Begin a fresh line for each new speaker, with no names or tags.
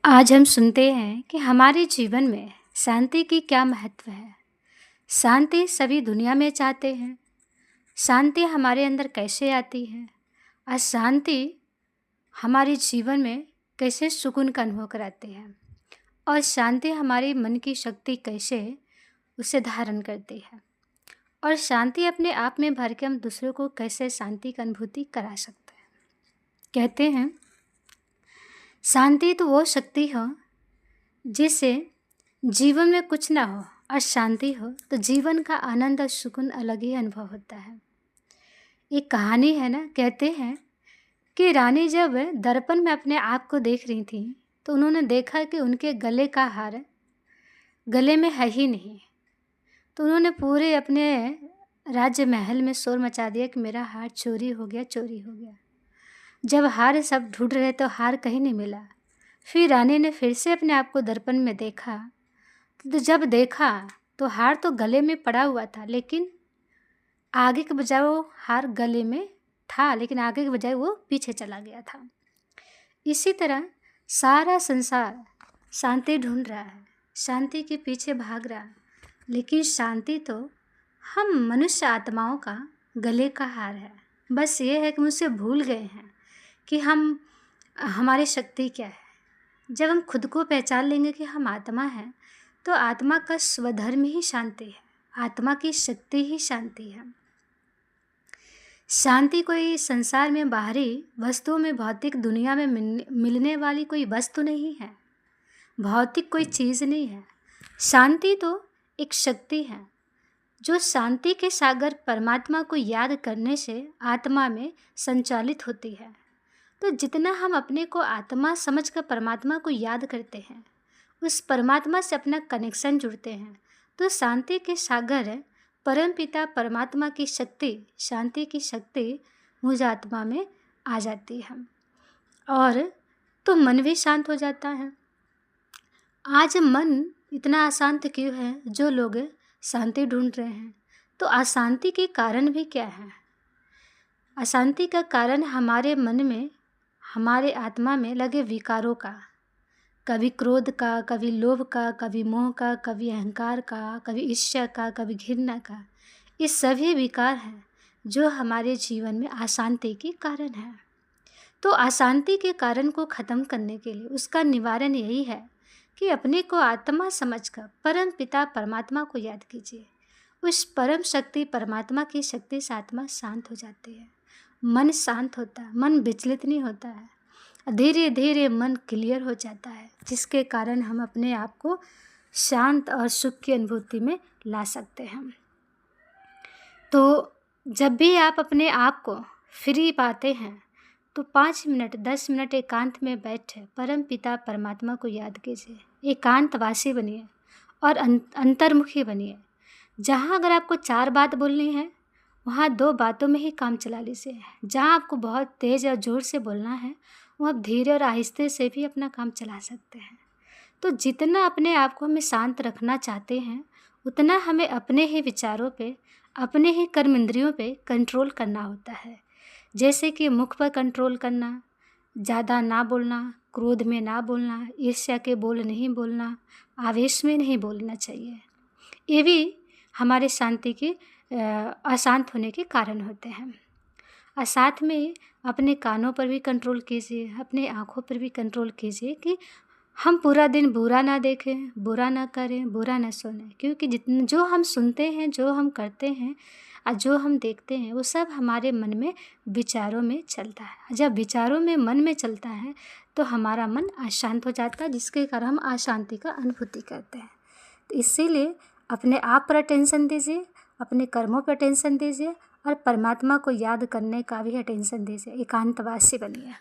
आज हम सुनते हैं कि हमारे जीवन में शांति की क्या महत्व है। शांति सभी दुनिया में चाहते हैं। शांति हमारे अंदर कैसे आती है और शांति हमारे जीवन में कैसे सुकून का अनुभव कराती है और शांति हमारे मन की शक्ति कैसे उसे धारण करती है और शांति अपने आप में भर के हम दूसरों को कैसे शांति की अनुभूति करा सकते हैं। कहते हैं शांति तो वो शक्ति हो जिससे जीवन में कुछ ना हो और शांति हो तो जीवन का आनंद और सुकून अलग ही अनुभव होता है। एक कहानी है ना, कहते हैं कि रानी जब दर्पण में अपने आप को देख रही थी तो उन्होंने देखा कि उनके गले का हार गले में है ही नहीं। तो उन्होंने पूरे अपने राज्य महल में शोर मचा दिया कि मेरा हार चोरी हो गया, चोरी हो गया। जब हार सब ढूंढ रहे तो हार कहीं नहीं मिला। फिर रानी ने फिर से अपने आप को दर्पण में देखा तो जब देखा तो हार तो गले में पड़ा हुआ था, लेकिन आगे के बजाय वो हार गले में था लेकिन आगे के बजाय वो पीछे चला गया था। इसी तरह सारा संसार शांति ढूंढ रहा है, शांति के पीछे भाग रहा है, लेकिन शांति तो हम मनुष्य आत्माओं का गले का हार है। बस ये है कि मुझसे भूल गए हैं कि हमारी शक्ति क्या है। जब हम खुद को पहचान लेंगे कि हम आत्मा हैं तो आत्मा का स्वधर्म ही शांति है, आत्मा की शक्ति ही शांति है। शांति कोई संसार में बाहरी वस्तुओं में, भौतिक दुनिया में मिलने वाली कोई वस्तु नहीं है, भौतिक कोई चीज़ नहीं है। शांति तो एक शक्ति है जो शांति के सागर परमात्मा को याद करने से आत्मा में संचालित होती है। तो जितना हम अपने को आत्मा समझकर परमात्मा को याद करते हैं, उस परमात्मा से अपना कनेक्शन जुड़ते हैं, तो शांति के सागर परमपिता परमात्मा की शक्ति, शांति की शक्ति मुझ आत्मा में आ जाती है और तो मन भी शांत हो जाता है। आज मन इतना अशांत क्यों है? जो लोग शांति ढूंढ रहे हैं, तो अशांति के कारण भी क्या है? अशांति का कारण हमारे मन में, हमारे आत्मा में लगे विकारों का, कभी क्रोध का, कभी लोभ का, कभी मोह का, कभी अहंकार का, कभी ईर्ष्या का, कभी घृणा का। ये सभी विकार हैं जो हमारे जीवन में अशांति के कारण है। तो अशांति के कारण को ख़त्म करने के लिए उसका निवारण यही है कि अपने को आत्मा समझकर परम पिता परमात्मा को याद कीजिए। उस परम शक्ति परमात्मा की शक्ति से आत्मा शांत हो जाती है, मन शांत होता है, मन विचलित नहीं होता है, धीरे धीरे मन क्लियर हो जाता है, जिसके कारण हम अपने आप को शांत और सुख की अनुभूति में ला सकते हैं। तो जब भी आप अपने आप को फ्री पाते हैं तो 5 मिनट 10 मिनट एकांत में बैठे परम पिता परमात्मा को याद कीजिए। एकांतवासी बनिए और अंतर्मुखी बनिए। जहाँ अगर आपको 4 बात बोलनी है वहाँ 2 बातों में ही काम चला लीजिए। जहाँ आपको बहुत तेज़ और ज़ोर से बोलना है वहाँ आप धीरे और आहिस्ते से भी अपना काम चला सकते हैं। तो जितना अपने आप को हमें शांत रखना चाहते हैं उतना हमें अपने ही विचारों पे, अपने ही कर्म इंद्रियों पे कंट्रोल करना होता है। जैसे कि मुख पर कंट्रोल करना, ज़्यादा ना बोलना, क्रोध में ना बोलना, ईर्ष्या के बोल नहीं बोलना, आवेश में नहीं बोलना चाहिए। ये भी हमारे शांति के अशांत होने के कारण होते हैं। और साथ में अपने कानों पर भी कंट्रोल कीजिए, अपने आँखों पर भी कंट्रोल कीजिए कि हम पूरा दिन बुरा ना देखें, बुरा ना करें, बुरा ना सुनें, क्योंकि जो हम सुनते हैं, जो हम करते हैं और जो हम देखते हैं वो सब हमारे मन में विचारों में चलता है। जब विचारों में मन में चलता है तो हमारा मन अशांत हो जाता है, जिसके कारण हम अशांति का अनुभूति करते हैं। तो इसीलिए अपने आप पर अटेंशन दीजिए, अपने कर्मों पर अटेंशन दीजिए और परमात्मा को याद करने का भी अटेंशन दीजिए। एकांतवासी बनिए।